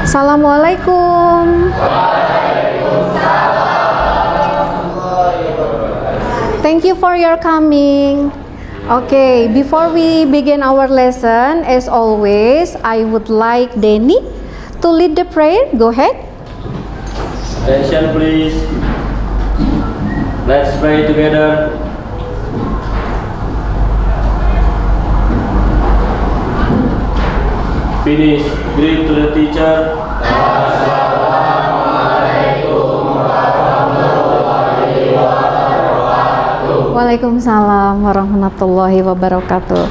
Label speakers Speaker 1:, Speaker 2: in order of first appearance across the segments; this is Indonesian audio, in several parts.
Speaker 1: Assalamualaikum. Thank you for your coming. Okay, before we begin our lesson, as always, I would like Denny to lead the prayer. Go ahead.
Speaker 2: Attention please. Let's pray together. Finish. Greet to the teacher.
Speaker 1: Waalaikumsalam warahmatullahi wabarakatuh.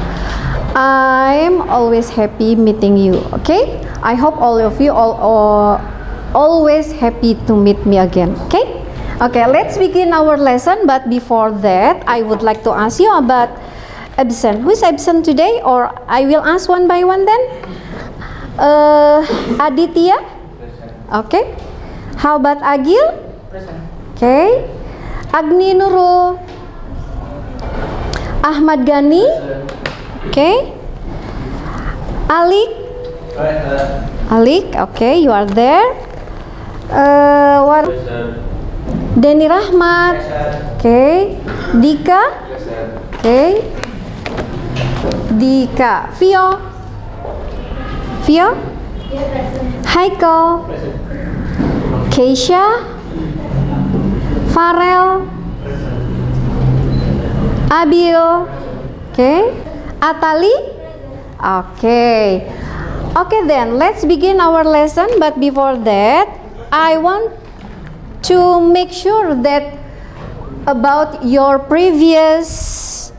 Speaker 1: I'm always happy meeting you. Okay? I hope all of you always happy to meet me again. Okay? Okay, let's begin our lesson. But before that, I would like to ask you about absent. Who is absent today? Or I will ask one by one then. Aditya? Okay. How about Agil? Okay. Agni Nurul? Ahmad Gani? Okay. Alik? Alik, okay, you are there. What? Denny Rahmat? Okay. Dika? Okay. Dika. Vio? Vio? Haikal? Keisha? Farel? Abil? Okay. Atali? Okay. Okay then, let's begin our lesson. But before that, I want to make sure that about your previous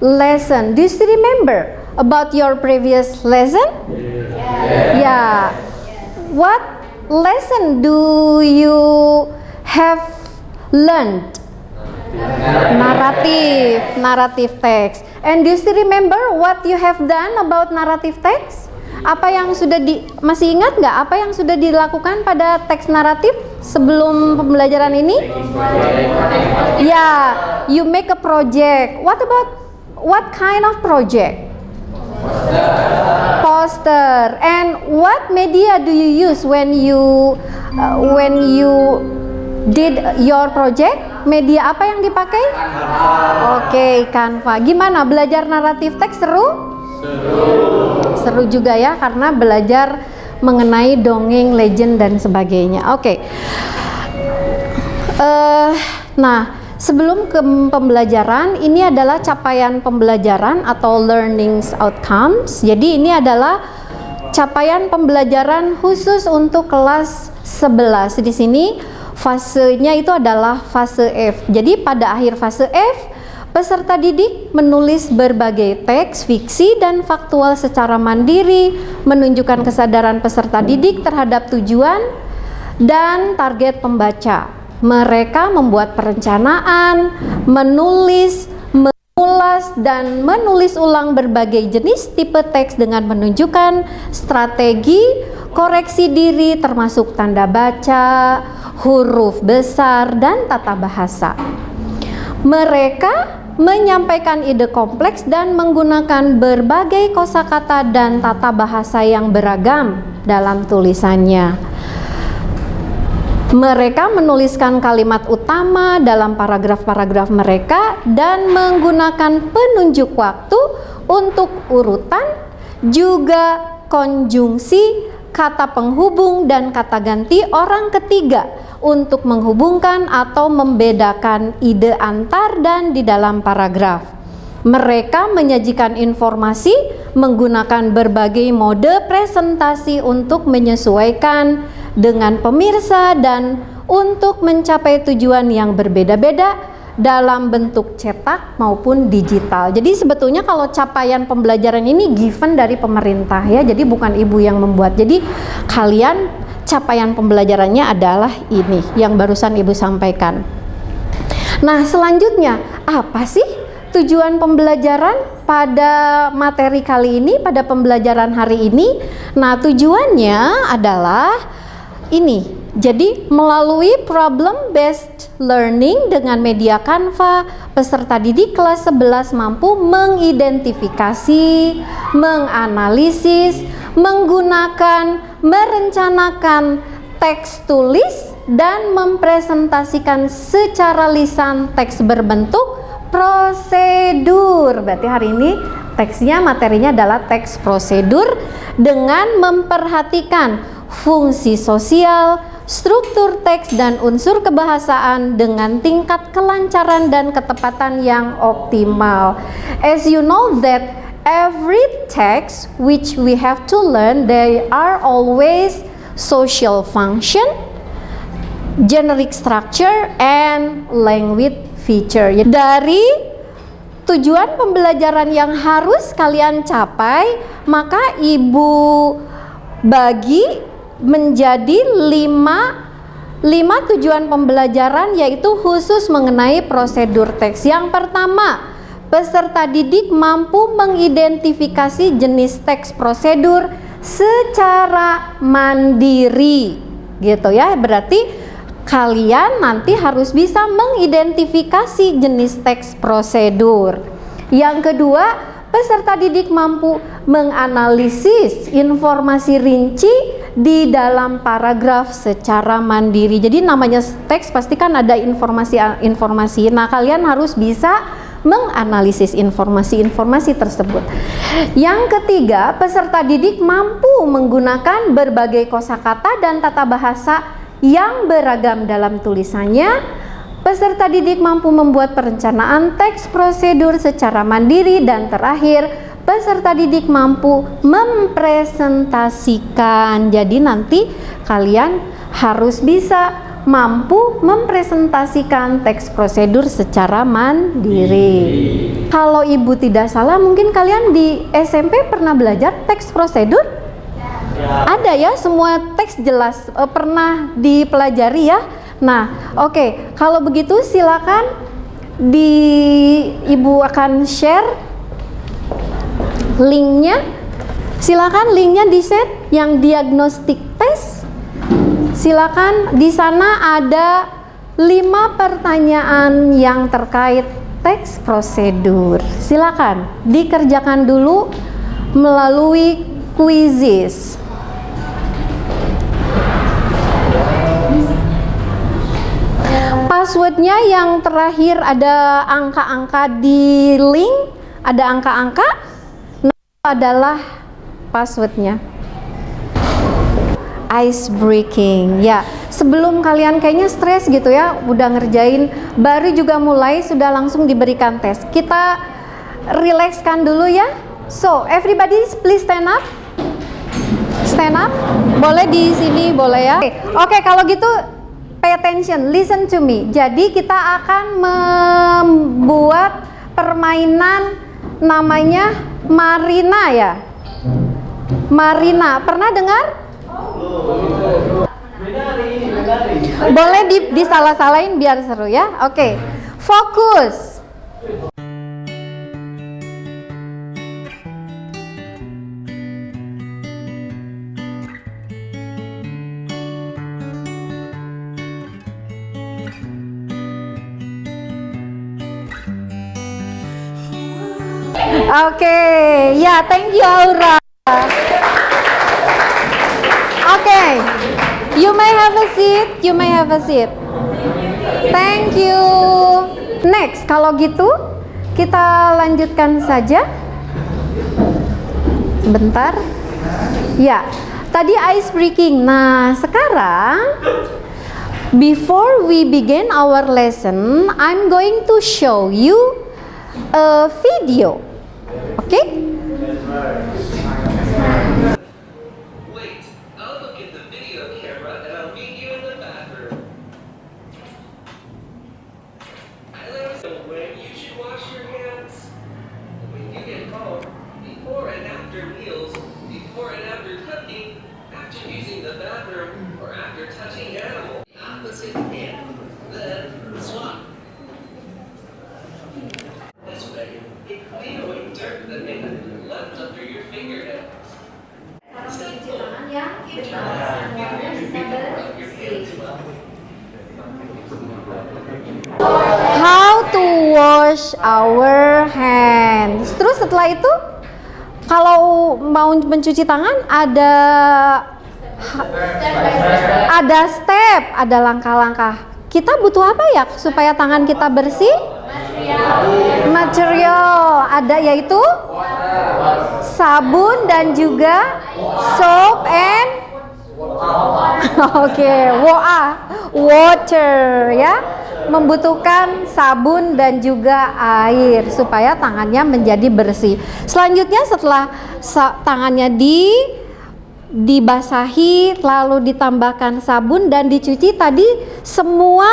Speaker 1: lesson. Do you still remember about your previous lesson? Yeah. What lesson do you have learned? Narrative text. And do you still remember what you have done about narrative text? Apa yang sudah masih ingat nggak apa yang sudah dilakukan pada teks naratif sebelum pembelajaran ini? Yeah, you make a project. What kind of project? Poster. And what media do you use when you did your project? Media apa yang dipakai? Oke, Canva. Gimana belajar naratif teks? Seru? Seru juga ya, karena belajar mengenai dongeng, legend dan sebagainya. Oke. Nah, sebelum ke pembelajaran, ini adalah capaian pembelajaran atau learning outcomes. Jadi ini adalah capaian pembelajaran khusus untuk kelas 11. Di sini fasenya itu adalah fase F. Jadi pada akhir fase F, peserta didik menulis berbagai teks, fiksi, dan faktual secara mandiri, menunjukkan kesadaran peserta didik terhadap tujuan dan target pembaca. Mereka membuat perencanaan, menulis, mengulas, dan menulis ulang berbagai jenis tipe teks dengan menunjukkan strategi koreksi diri termasuk tanda baca, huruf besar, dan tata bahasa. Mereka menyampaikan ide kompleks dan menggunakan berbagai kosakata dan tata bahasa yang beragam dalam tulisannya. Mereka menuliskan kalimat utama dalam paragraf-paragraf mereka dan menggunakan penunjuk waktu untuk urutan, juga konjungsi, kata penghubung, dan kata ganti orang ketiga untuk menghubungkan atau membedakan ide antar dan di dalam paragraf. Mereka menyajikan informasi menggunakan berbagai mode presentasi untuk menyesuaikan dengan pemirsa dan untuk mencapai tujuan yang berbeda-beda dalam bentuk cetak maupun digital. Jadi sebetulnya kalau capaian pembelajaran ini given dari pemerintah ya, jadi bukan ibu yang membuat. Jadi kalian capaian pembelajarannya adalah ini yang barusan ibu sampaikan. Nah, selanjutnya apa sih tujuan pembelajaran pada materi kali ini, pada pembelajaran hari ini? Nah, tujuannya adalah ini. Jadi melalui problem based learning dengan media Canva, peserta didik kelas 11 mampu mengidentifikasi, menganalisis, merencanakan teks tulis dan mempresentasikan secara lisan teks berbentuk prosedur. Berarti hari ini teksnya, materinya adalah teks prosedur dengan memperhatikan fungsi sosial, struktur teks dan unsur kebahasaan dengan tingkat kelancaran dan ketepatan yang optimal. As you know that every text which we have to learn, they are always social function, generic structure, and language feature. Dari tujuan pembelajaran yang harus kalian capai, maka Ibu bagi menjadi 5 tujuan pembelajaran, yaitu khusus mengenai prosedur teks. Yang pertama, peserta didik mampu mengidentifikasi jenis teks prosedur secara mandiri, gitu ya. Berarti kalian nanti harus bisa mengidentifikasi jenis teks prosedur. Yang kedua, peserta didik mampu menganalisis informasi rinci di dalam paragraf secara mandiri. Jadi namanya teks pasti kan ada informasi. Nah, kalian harus bisa menganalisis informasi tersebut. Yang ketiga, peserta didik mampu menggunakan berbagai kosakata dan tata bahasa yang beragam dalam tulisannya. Peserta didik mampu membuat perencanaan teks prosedur secara mandiri. Dan terakhir, peserta didik mampu mempresentasikan. Jadi nanti kalian harus bisa mampu mempresentasikan teks prosedur secara mandiri. Kalau Ibu tidak salah, mungkin kalian di SMP pernah belajar teks prosedur? Ada ya, semua teks jelas pernah dipelajari ya. Nah, oke, kalau begitu silakan Ibu akan share linknya. Silakan linknya di-share yang diagnostik test. Silakan, di sana ada 5 pertanyaan yang terkait teks prosedur. Silakan dikerjakan dulu melalui quizzes. Passwordnya yang terakhir ada angka-angka di link, ada angka-angka, nah adalah passwordnya. Ice breaking ya, sebelum kalian kayaknya stres gitu ya, udah ngerjain, baru juga mulai sudah langsung diberikan tes. Kita relaxkan dulu ya. So everybody please stand up. Stand up, boleh di sini, boleh ya. Oke, kalau gitu pay attention, listen to me. Jadi kita akan membuat permainan namanya Marina ya. Marina, pernah dengar? Boleh disalah-salahin biar seru ya. Oke, fokus. Oke, ya, thank you Aura. Oke, you may have a seat, you may have a seat. Thank you. Next, kalau gitu kita lanjutkan saja. Sebentar. Ya, tadi ice breaking. Nah, sekarang before we begin our lesson, I'm going to show you a video. Okay?
Speaker 3: Wait, I'll look at the video camera and I'll meet you in the bathroom. I learned when you should wash your hands. When you get home, before and after meals, before and after cooking, after using the bathroom, or after touching animals. Opposite hand, then swap. This way, it clean away dirt that may have been left under your fingernails.
Speaker 1: How to wash our hands. Terus setelah itu, Kalau mau mencuci tangan ada step, ada langkah-langkah. Kita butuh apa ya supaya tangan kita bersih? Material. Ada yaitu sabun dan juga soap and water ya. Membutuhkan sabun dan juga air supaya tangannya menjadi bersih. Selanjutnya setelah tangannya dibasahi lalu ditambahkan sabun dan dicuci, tadi semua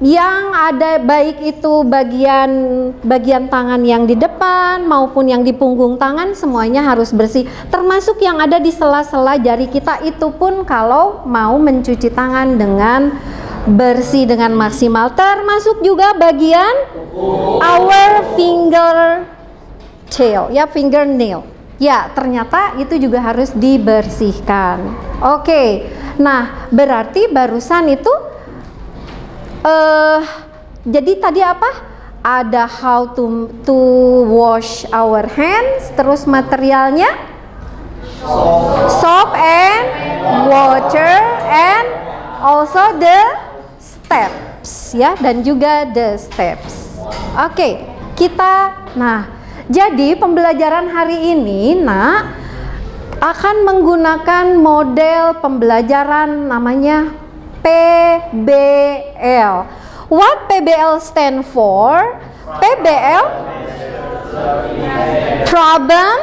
Speaker 1: yang ada, baik itu bagian tangan yang di depan maupun yang di punggung tangan, semuanya harus bersih, termasuk yang ada di sela-sela jari kita. Itu pun kalau mau mencuci tangan dengan bersih dengan maksimal, termasuk juga bagian our fingernail ya, ternyata itu juga harus dibersihkan. Oke, nah berarti barusan itu jadi tadi apa? Ada how to wash our hands, terus materialnya soap and water, and also the steps ya, dan juga the steps. Oke, jadi pembelajaran hari ini akan menggunakan model pembelajaran namanya PBL. What PBL stand for? PBL Problem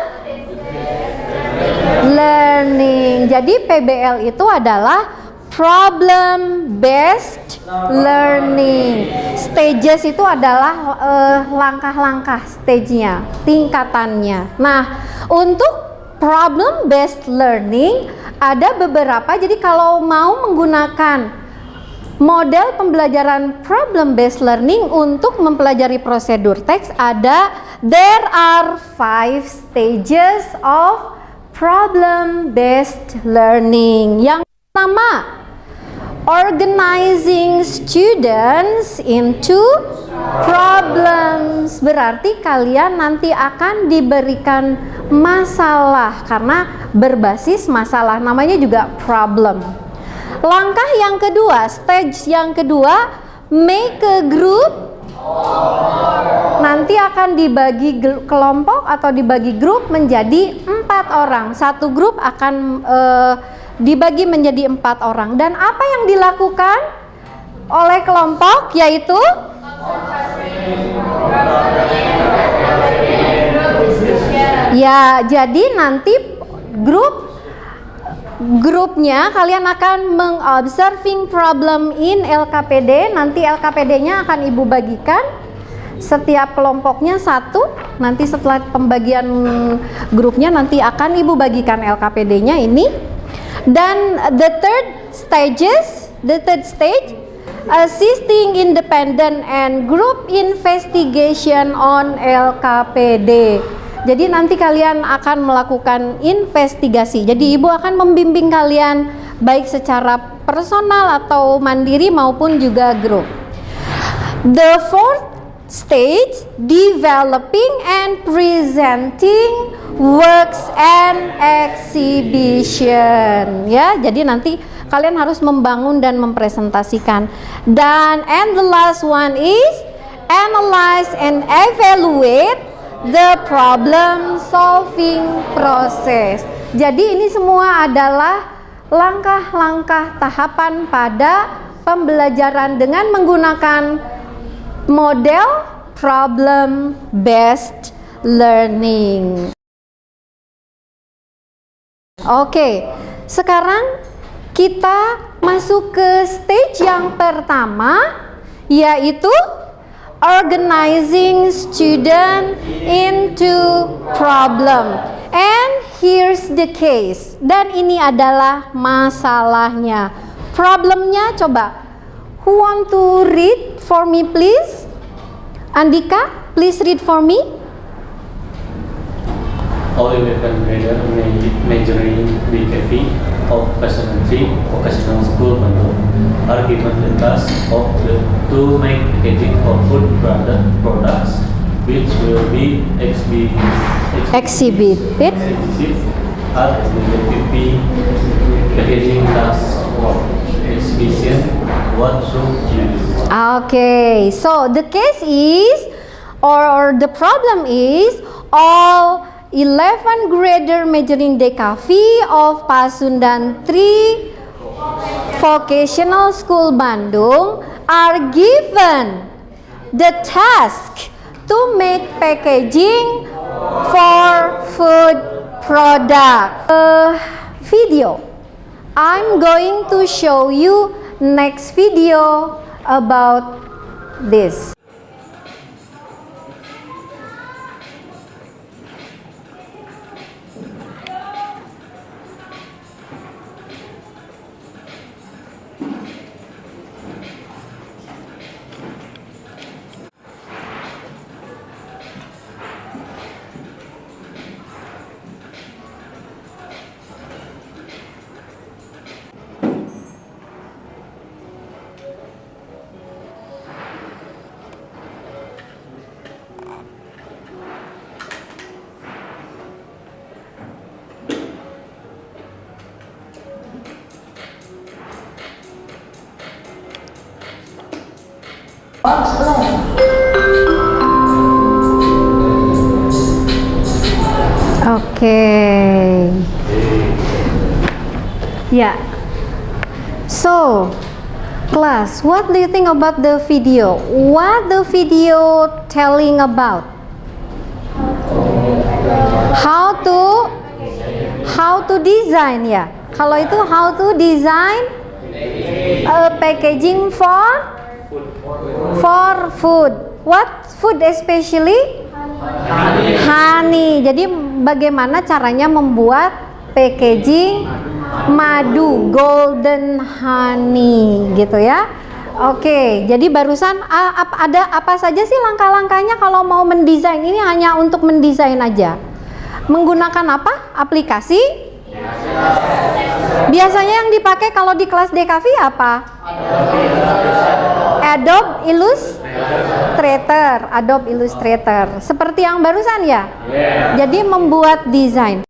Speaker 1: Learning. Jadi PBL itu adalah Problem Based Learning. Stages itu adalah langkah-langkah, stage-nya, tingkatannya. Nah, untuk Problem Based Learning ada beberapa. Jadi kalau mau menggunakan model pembelajaran Problem Based Learning untuk mempelajari prosedur teks, there are 5 stages of Problem Based Learning. Yang pertama, organizing students into problems. Berarti kalian nanti akan diberikan masalah karena berbasis masalah, namanya juga problem. Langkah yang kedua, stage yang kedua, make a group. Nanti akan dibagi kelompok atau dibagi grup menjadi 4 orang. Satu grup akan dibagi menjadi 4 orang. Dan apa yang dilakukan oleh kelompok yaitu ya, jadi nanti grupnya kalian akan mengobserving problem in LKPD. Nanti LKPD-nya akan ibu bagikan, setiap kelompoknya 1. Nanti setelah pembagian grupnya nanti akan ibu bagikan LKPD-nya ini. Dan the third stage, assisting independent and group investigation on LKPD. Jadi nanti kalian akan melakukan investigasi. Jadi ibu akan membimbing kalian baik secara personal atau mandiri maupun juga grup. The fourth stage, developing and presenting works and exhibition. Ya, jadi nanti kalian harus membangun dan mempresentasikan. And the last one is analyze and evaluate the problem solving process. Jadi ini semua adalah langkah-langkah tahapan pada pembelajaran dengan menggunakan model problem based learning. Oke, sekarang kita masuk ke stage yang pertama, yaitu organizing student into problem. And here's the case. Dan ini adalah masalahnya. Problemnya coba. Who want to read for me please? Andika, please read for me.
Speaker 2: All 11 graders majoring BKV of Personal 3 Vocational School Bandung are given the task to make packaging for food products which will be
Speaker 1: exhibited
Speaker 2: at the PP packaging task force exhibition. What should you do?
Speaker 1: Okay, so the case is, or the problem is, all 11 grader majoring DKV of Pasundan 3 Vocational School Bandung are given the task to make packaging for food product. Video. I'm going to show you next video about this. Okay. Yeah. So, class, what do you think about the video? What the video telling about? How to design ya. Kalau itu how to design a packaging for food. What food especially? Honey. Jadi bagaimana caranya membuat packaging madu, golden honey gitu ya. Oke, jadi barusan ada apa saja sih langkah-langkahnya kalau mau mendesain? Ini hanya untuk mendesain aja. Menggunakan apa? Aplikasi? Biasanya yang dipakai kalau di kelas DKV apa? Adobe Illustrator. Seperti yang barusan ya? Jadi membuat desain.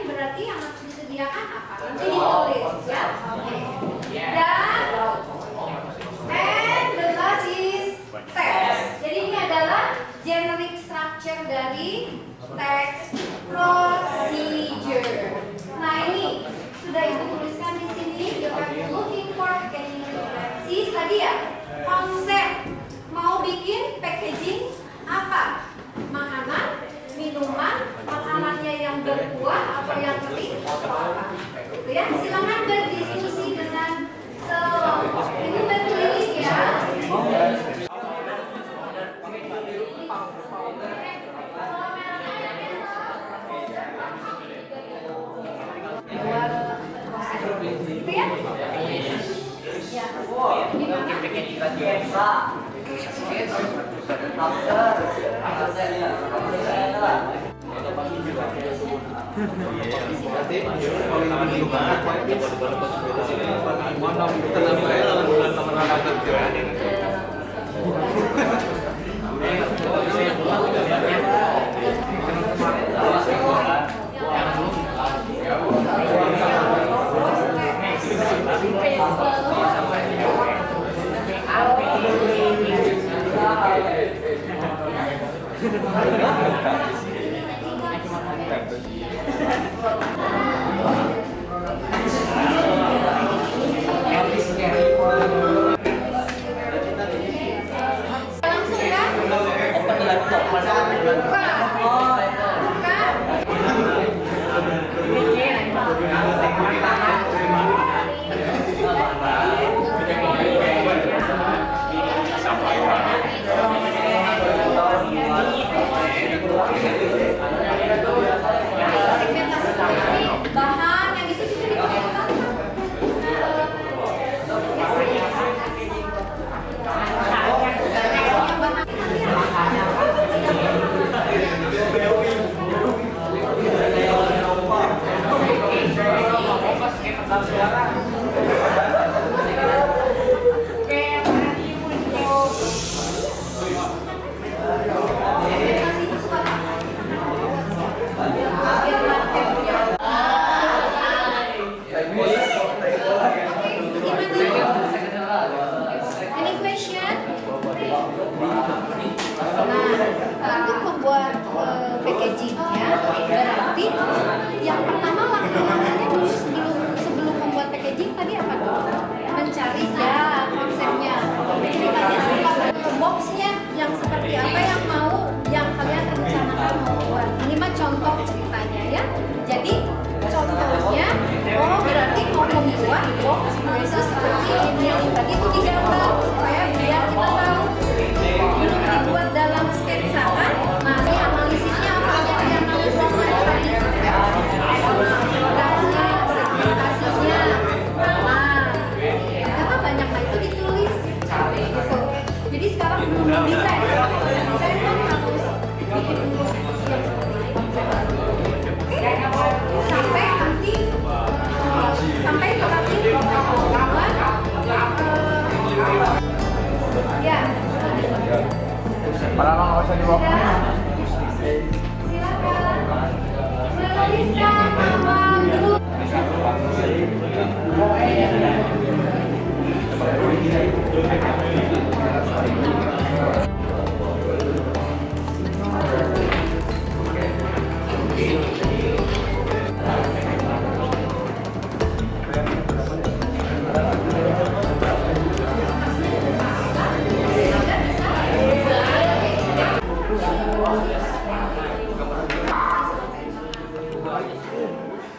Speaker 4: Berarti yang harus disediakan apa? Nanti ditulis ya. Oke. Dan the last is text. Jadi ini adalah generic structure dari text procedure. Nah ini sudah ibu tuliskan di sini. You have looking for packaging references tadi ya. Konsep mau bikin packaging apa? Makanan, minuman, makanannya yang berkuah atau yang kering atau apa? Itu ya, silakan berdiskusi dengan sekelompok. Ini berkeliling ya. Itu ya? Ya. Dalam packaging ya. Berarti yang pertama langkah-langkahnya dulu sebelum membuat packaging tadi apa tuh? Mencari ya konsepnya. Ceritanya apa? Boxnya yang seperti apa yang kalian rencanakan mau buat. Ini mah contoh ceritanya ya. Jadi contohnya, oh berarti mau membuat box braces seperti ini. Tadi itu digambar supaya biar kita tahu. Belum dibuat dalam sketsa kan? Nah, ini analisisnya apa aja? Analisisnya tadi produknya, segmentasinya. Nah, ternyata banyak itu ditulis. Gitu. Jadi sekarang desain kan harus bikin dulu yang sampai nanti membuat ya.
Speaker 5: Para nggak usah dibawa.
Speaker 4: Silakan menuliskan nama grup.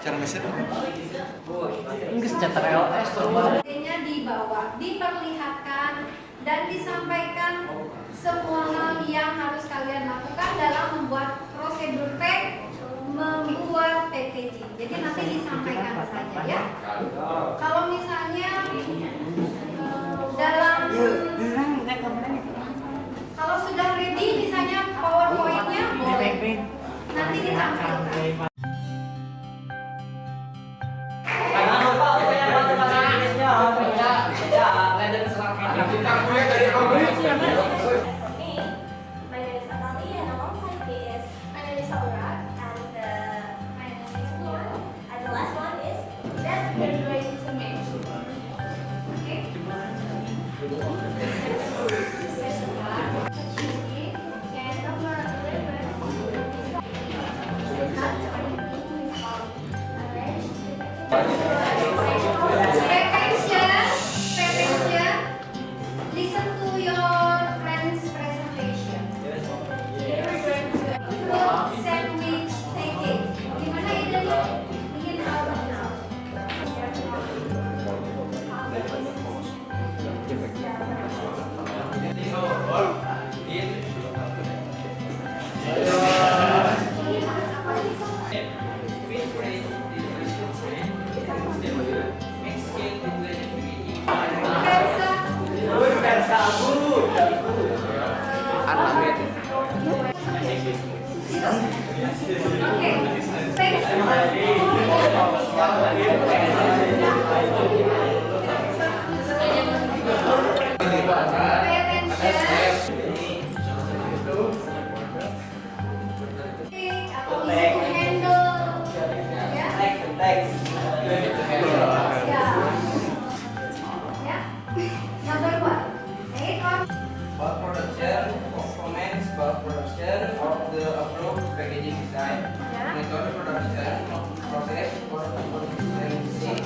Speaker 5: Cara mesin?
Speaker 2: Enggak sejahtera LS
Speaker 4: Nya dibawa, diperlihatkan dan disampaikan semua hal yang harus kalian lakukan dalam membuat prosedur membuat packaging. Jadi nanti disampaikan saja ya. Kalau misalnya kalau sudah ready misalnya PowerPoint-nya boleh nanti ditampilkan.
Speaker 6: My name is Atali and alongside me is my name is Saurat and my name is Nuan and the last one is that we're going to make. Okay? Session 1, achieving and number 11.
Speaker 4: Listen to your friend's presentation. Food sandwich taking. Gimana idenya? Ingin tahu now.
Speaker 7: Bulk production, comments bulk production of the approved packaging design, method production, process for producing.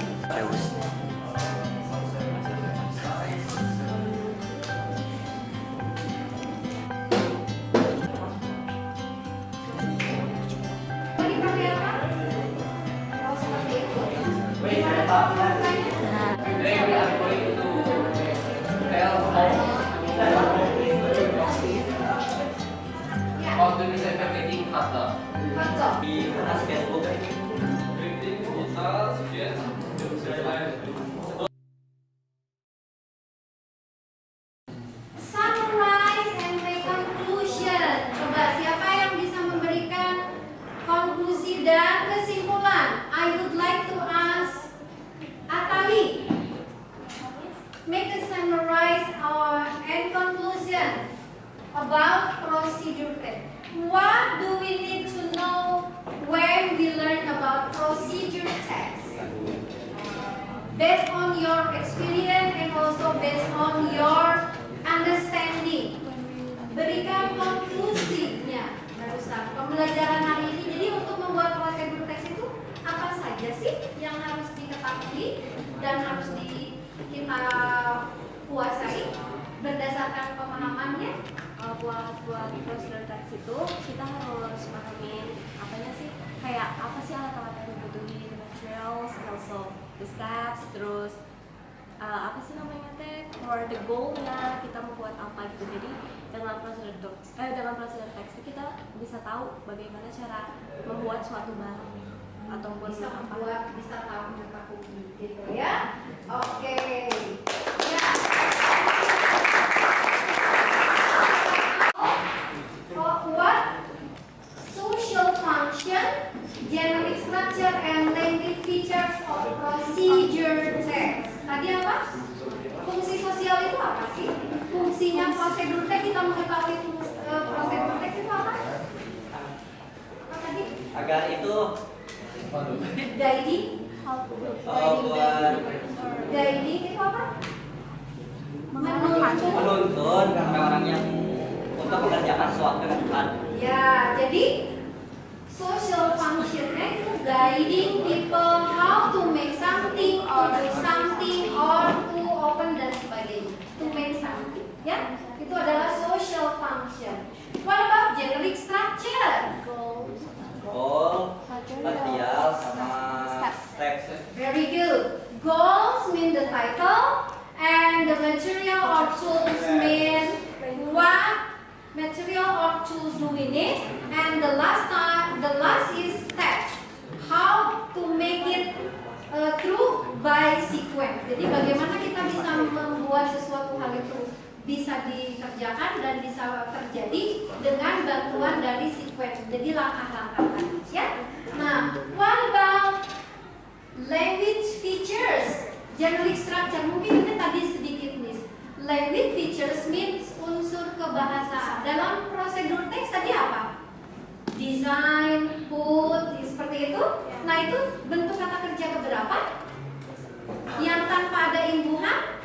Speaker 7: How to design packaging kata? Di atas sketchbook.
Speaker 4: Summarize and make conclusion. Coba siapa yang bisa memberikan konklusi dan kesimpulan? I would like to ask Atali. Make a summarize and conclusion about procedure tech. What do we need to know when we learn about dan harus kita kuasai berdasarkan pemahamannya.
Speaker 6: Buat prosedur teks itu kita harus memahami apanya sih, kayak apa sih alat-alat yang dibutuhin, materials, also the steps, terus apa sih namanya for the goal-nya kita membuat apa gitu. Jadi dengan prosedur teks itu kita bisa tahu bagaimana cara membuat suatu barang ataupun
Speaker 4: bisa tahu gitu ya. Oke. Ya. What social function, generic structure, and language features of procedure text. Tadi apa? Fungsi sosial itu apa sih? Fungsinya prosedur text, kita mengetahui prosedur text itu apa? Apa tadi?
Speaker 7: Agar itu
Speaker 4: Guiding. Guiding itu apa?
Speaker 7: menuntun orang yang untuk mengerjakan sesuatu ke depan.
Speaker 4: Ya, jadi social functionnya itu guiding people how to make something or do something or to open dan sebagainya. To make something, ya. Itu adalah social function. What about generic structure?
Speaker 7: Goal, material, sama teks.
Speaker 4: Very good. Goals mean the title, and the material or tools mean what material or tools do we need, and the last is text. How to make it through by sequence. Jadi bagaimana kita bisa membuat sesuatu hal itu bisa dikerjakan dan bisa terjadi dengan bantuan dari sequence. Jadi langkah-langkah tadi, ya. Nah, what about language features? Generic structure, mungkin ini tadi sedikit miss. Language features means unsur kebahasaan. Dalam prosedur teks tadi apa? Design, put, seperti itu. Nah, itu bentuk kata kerja keberapa? Yang tanpa ada imbuhan?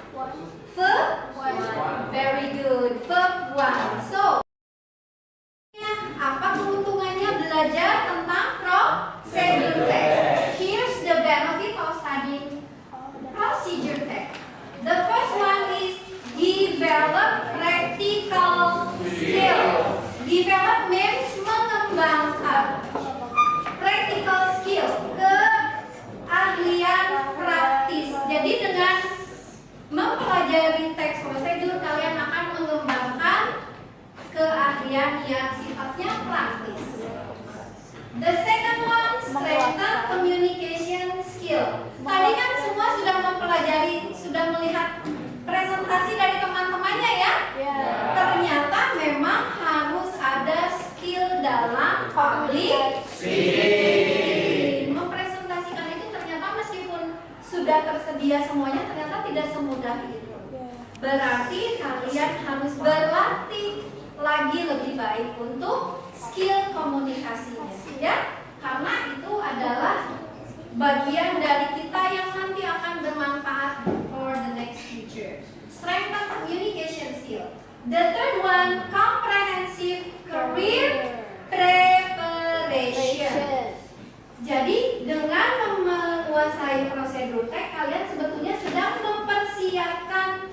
Speaker 4: Verb 1. Very good. Verb 1. So, apa keuntungannya belajar tentang prosedur text? Here's the benefit of studying procedure text. The first one is develop practical skill. Develop means mengembangkan. Practical skill, keahlian praktis. Jadi dengan mempelajari teks prosedur kalian akan mengembangkan keahlian yang sifatnya praktis. The second one, strengthen communication skill. Tadi kan semua sudah mempelajari, sudah melihat presentasi dari teman-temannya ya. Ternyata memang harus ada skill dalam public speaking. Mempresentasikan itu ternyata meskipun sudah tersedia semuanya, ternyata tidak semudah itu. Berarti kalian harus berlatih lagi lebih baik untuk skill komunikasinya, ya. Karena itu adalah bagian dari kita yang nanti akan bermanfaat for the next future. Strengthen communication skill. The third one, comprehensive career preparation. Jadi dengan menguasai prosedur teks, kalian sebetulnya sudah mempersiapkan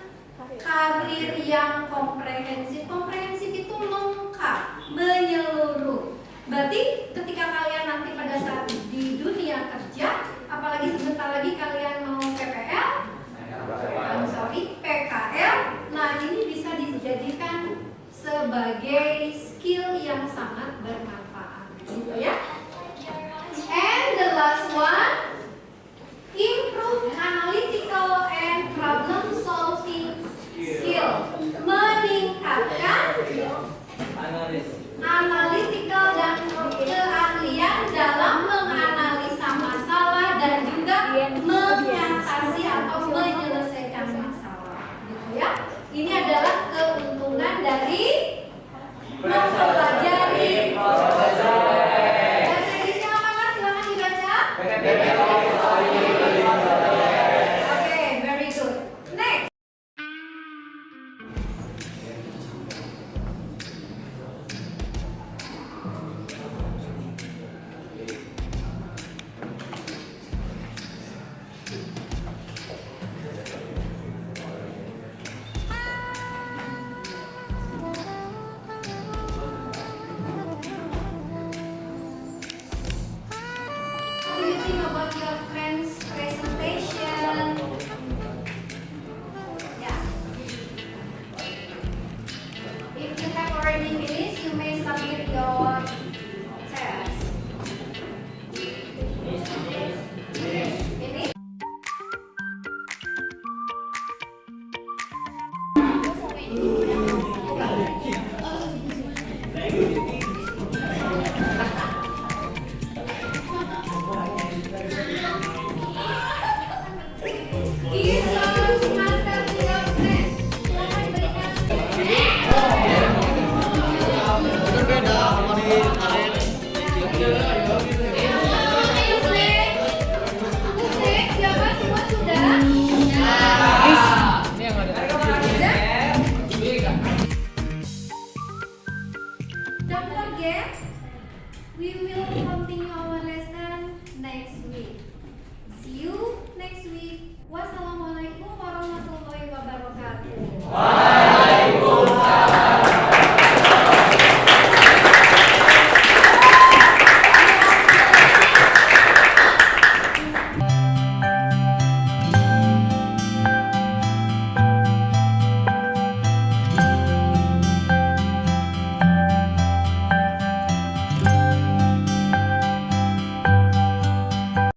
Speaker 4: karir yang komprehensif. Komprehensif itu lengkap, menyeluruh. Berarti ketika kalian nanti pada saat di dunia kerja, apalagi sebentar lagi kalian mau PKL, nah ini bisa dijadikan sebagai skill yang sangat bermanfaat, gitu ya. And the last one, improve analytical and problem solving skill. Meningkatkan analytical dan keahlian dalam menganalisa masalah dan juga mengatasi atau menyelesaikan masalah, gitu ya. Ini adalah keuntungan dari mempelajari Science presentation. Yeah. If you have already finished, you may submit your test. Finish? Kisos mantap jawabnya. Silakan berikan.
Speaker 5: Berbeda sama di karet.